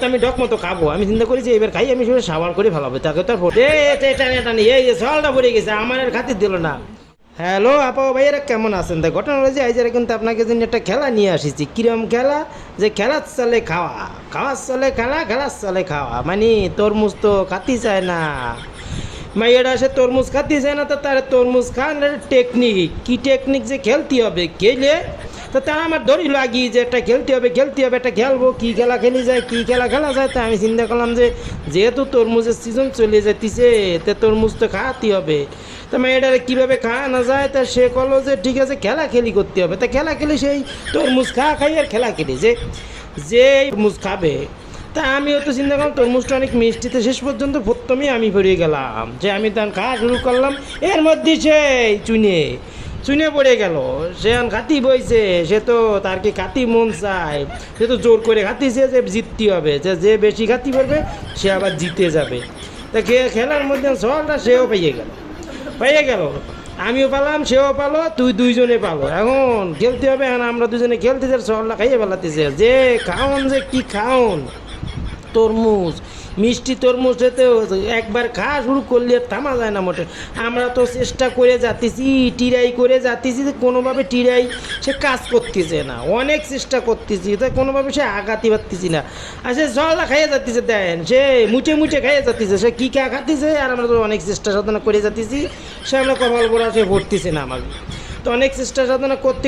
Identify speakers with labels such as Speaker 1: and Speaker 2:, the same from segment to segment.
Speaker 1: আমি ডক মতো খাবো। আমি চিন্তা করেছি এবার খাই আমি সেটা সাবার করে ফেলাবো, তাকে তো টানে টানি এই যে জলটা পড়ে গেছে, আমার আর খাতির দিল না। হ্যালো আপা ভাইয়েরা, কেমন আছেন? তাই ঘটনা হলো যে আইজারে কিন্তু আপনাকে জন্য একটা খেলা নিয়ে আসিছি। কিরম খেলা? যে খেলার চলে খাওয়া, খাওয়ার চলে খেলা, খেলার চলে খাওয়া। মানে তরমুজ তো খাতি চায় না, মাইয়াটা সে তরমুজ খাতি চায় না, তো তার তরমুজ খান টেকনিক, কি টেকনিক যে খেলতে হবে, খেলে তো তা আমার দড়ি লাগি যে একটা খেলতে হবে একটা খেলবো। কী খেলা খেলি যায়, কী খেলা খেলা যায়, তা আমি চিন্তা করলাম যে যেহেতু তরমুজের সিজন চলে যেতেছে, তো তরমুজ তো খাওয়াতে হবে। তা মেয়েটারে কীভাবে খাওয়ানো যায়, তা সে করলো যে ঠিক আছে খেলা খেলি করতে হবে। তা খেলা খেলি সেই তরমুজ খাই আর খেলা খেলি যে যে তরমুজ খাবে। তা আমিও তো চিন্তা করলাম তরমুজটা অনেক মিষ্টিতে, শেষ পর্যন্ত প্রথমেই আমি বেরিয়ে গেলাম যে আমি তখন খাওয়া শুরু করলাম। এর মধ্যে সেই চুনে পড়ে গেল। সে খাতি বইছে, সে তো তার কি খাতি মন চায়, সে তো জোর করে খাতিছে যে জিততে হবে, যে বেশি খাতি পারবে সে আবার জিতে যাবে। তা খেলার মধ্যে সলটা সেও পাইয়ে গেল, আমিও পালাম, সেও পালো, দুইজনে পালো। এখন খেলতে হবে, এখন আমরা দুজনে খেলতেছি আর সলটা খাইয়ে ফেলাতেছে। যে খাওন যে কি খাওন, তরমুজ মিষ্টি তরমুজ খেতে একবার খাওয়া শুরু করলে আর থামা যায় না মোটে। আমরা তো চেষ্টা করে যাতেছি, টিরাই করে যাতেছি, যে কোনোভাবে টিরাই সে কাজ করতেছে না। অনেক চেষ্টা করতেছি, তাই কোনোভাবে সে আগাতে পারতেছি না। আর সে জলা খাইয়ে যাতেছে, দেন সে মুচে খাইয়ে যাতেছে, সে কী খাতিছে, আর আমরা তো অনেক চেষ্টা সাধনা করে যাতেছি, সে আমরা কপাল পোড়া সে ভরতেছে না আমাকে। তো অনেক চেষ্টা সাধনা করতে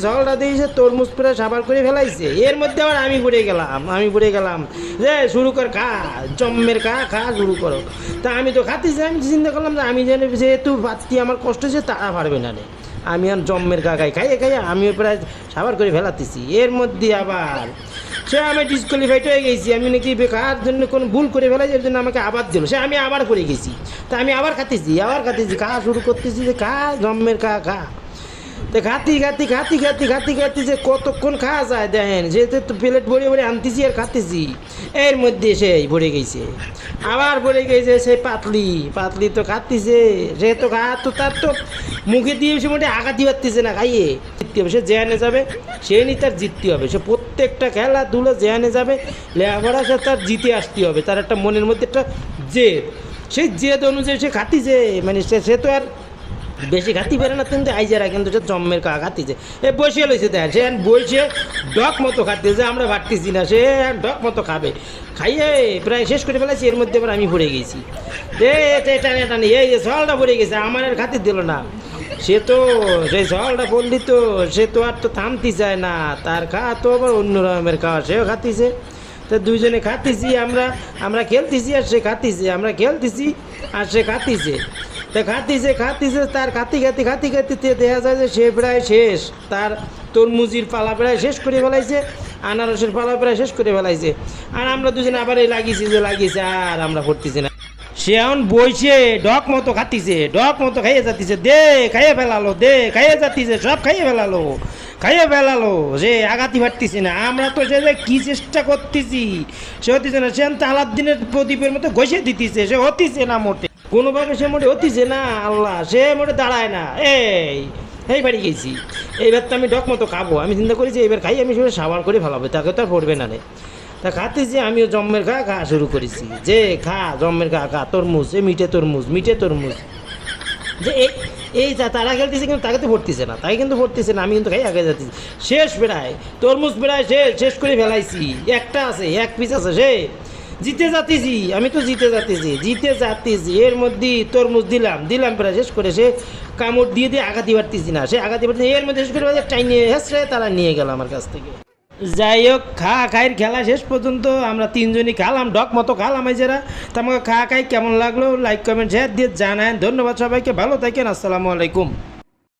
Speaker 1: ঝগড়া দিয়েছে, তরমুজ প্রায় সাবার করে ফেলাইছে। এর মধ্যে আবার আমি পড়ে গেলাম যে শুরু কর, খা জম্মের খা শুরু করো। তা আমি তো খাতিছি, আমি চিন্তা করলাম যে আমি জানি যেহেতু বাচ্চি আমার কষ্ট হচ্ছে, তারা পারবে না রে, আমি আর জম্মের খাইয়ে আমিও প্রায় সাবার করে ফেলাতেছি। এর মধ্যে আবার সে আমি ডিসকোয়ালিফাইড হয়ে গেছি, আমি নাকি বেকার জন্য কোনো ভুল করে ফেলাই, এর জন্য আমাকে আবার দিল, সে আমি আবার পড়ে গেছি। তা আমি আবার খাতেছি খাওয়া শুরু করতেছি, যে খা জম্মের খা। তো খাতি যে কতক্ষণ খাওয়া যায় দেখেন, যেহেতু তো প্লেট ভরে আনতেছি আর খাতেছি। এর মধ্যে সেই ভরে গেছে, আবার ভরে গেছে সেই পাতলি তো খাতিছে, সে তো তার তো মুখে দিয়ে সে মোটে আঘাতি পারতেছে না, খাইয়ে জিততে হবে। সে জেনে যাবে, সে নি তার জিততে হবে। সে প্রত্যেকটা খেলাধুলো জেনে যাবে, লেখাপড়া সে তার জিতে আসতে হবে। তার একটা মনের মধ্যে একটা জেদ, সেই জেদ অনুযায়ী সে খাতিছে। মানে সে তো আর বেশি খাতি পারে না, কিন্তু আইজারা কিন্তু সে জম্মের খাতিছে। এ বসিয়ে লইছে, দেখ সে বসে ডক মতো খাতিছে, আমরা ভাবতেছি না, সে ডক মতো খাবে। খাইয়ে প্রায় শেষ করে ফেলাইছি। এর মধ্যে এবার আমি পড়ে গেছি, টানি এই যে জলটা পড়ে গেছে, আমার আর খাতির দিল না। সে তো সেই জলটা পড়লি তো সে তো আর তো থামতে চায় না, তার খাওয়া তো আবার অন্য রকমের খাওয়া, সেও খাতিছে। তো দুইজনে খাতিছি, আমরা খেলতেছি আর সে খাতিছে, আমরা খেলতেছি আর সে খাতিছে। তো খাতিছে তার খাতি দেখা যায় যে সে প্রায় শেষ, তার তরমুজির পালা প্রায় শেষ করে ফেলাইছে, আনারসের পালা প্রায় শেষ করে ফেলাইছে। আর আমরা দুজনে আবার এই লাগিয়েছি আর আমরা পড়তেছি না। সে এখন বইছে ডক মতো খাইয়ে যাতিছে, খাইয়ে যাতিছে, সব খাইয়ে ফেলালো, যে আগাতি পারতেছি না। আমরা তো সে কি চেষ্টা করতেছি, সে হতিছে না। সে আলাদিনের প্রদীপের মতো ঘষে দিতেছে, সে হতিছে না মোটে, কোনোভাবে সে মোটে হতিছে না। আল্লাহ, সে মোটে দাঁড়ায় না। এই বাড়ি গেছি, এইবার তো আমি ডক মতো খাবো। আমি চিন্তা করেছি এবার খাই আমি সেটা সাবার করে ফেলাবো, তাকে তো আর পড়বে না রে। তা খাতেছি, আমিও জম্মের খাওয়া শুরু করেছি, যে খা জম্মের খা তরমুজ, মিঠে তরমুজ যে এই তারা খেলতেছে, কিন্তু তাকে তো পড়তেছে না, আমি কিন্তু খাই আগে যাচ্ছি। শেষ প্রায় তরমুজ প্রায় শেষ করে ফেলাইছি, একটা আছে, এক পিস আছে, সে জিতে যাতেছি। এর মধ্যে তরমুজ দিলাম প্রায় শেষ করে, সে কামড় দিয়ে আঘাতি পারতেছি না, সে আঘাতি পারতেছি। এর মধ্যে শেষ করে টাইনিয়ে হেসড়ে তারা নিয়ে গেল আমার কাছ থেকে। যাই হোক, খাইয়ের খেলা শেষ পর্যন্ত আমরা তিনজনই খালাম, ডক মতো খালাম যারা। তা আমাকে খাই কেমন লাগলো লাইক কমেন্ট শেয়ার দিয়ে জানান। ধন্যবাদ সবাইকে, ভালো থাকেন, আসসালামু আলাইকুম।